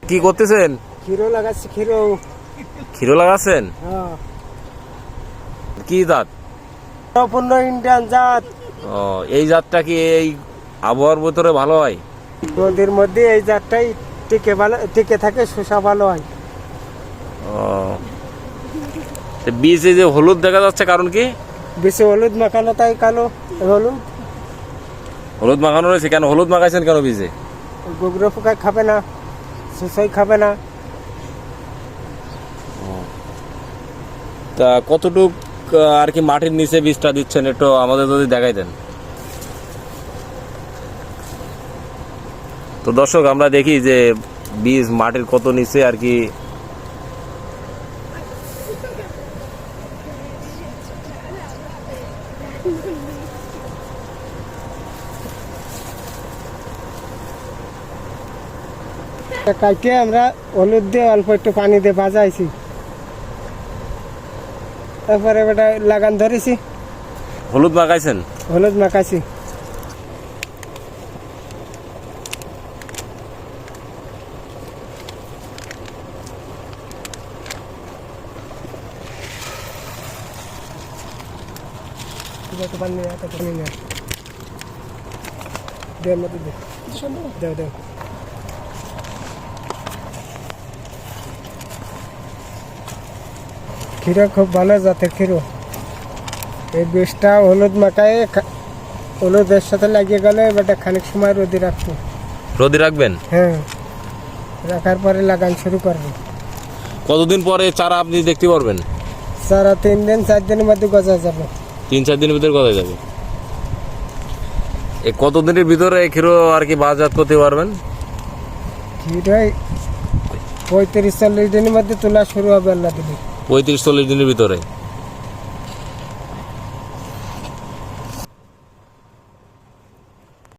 কি করতেছেন? ক্ষীরো লাগাচ্ছি। ক্ষীরো ক্ষীরো লাগাচ্ছেন? হ্যাঁ, কি জাত? সম্পূর্ণ ইন্ডিয়ান জাত। ও, এই জাতটা কি এই আবহাওয়ার ভিতরে ভালো হয়? নদীর মধ্যে এই জাতটাই টিকে থাকে, শসা ভালো হয়। ও, বীজ এই যে হলুদ দেখা যাচ্ছে, কারণ কি? বেশি হলুদ মাখানো, তাই কালো হলুদ। হলুদ মাখানো রয়েছে কেন? হলুদ মাখাইছেন কেন বীজে? গোবর পোকা খাবে না, শসাই খাবে না। তা কতটুক আর কি মাটির নিচে বীজটা দিচ্ছেন, একটু আমাদের যদি দেখাই দেন। তো দর্শক, আমরা দেখি যে বীজ মাটির কত নিচে আর কি। কালকে আমরা হলুদ দিয়ে অল্প একটু পানি দিয়ে বাজাইছি, তারপরে বেটা লাগান ধরেছি। হলুদ মাখাইছেন? হলুদ মাখাইছি। ক্ষীরো খুব ভালো জাতের ক্ষীরো। এই বীজটা হলুদ মাখায় হলুদের সাথে লাগিয়ে গেলে বেটা খানিক সময় রোদে রাখবো। রোদে রাখবেন? হ্যাঁ, রাখার পরে লাগান শুরু করবো। কতদিন পরে চারা আপনি দেখতে পারবেন? সারা 3 দিন 4 দিনের মধ্যে গজা যাবে। 3-4 দিনের ভিতরে গজায় যাবে। এই কতদিনের ভিতরে ক্ষীরো আর কি বাজার করতে পারবেন? ক্ষীরোই 35-40 দিনের মধ্যে তোলা শুরু হবে আল্লাহ দিলে। 35-40 দিনের ভিতরে।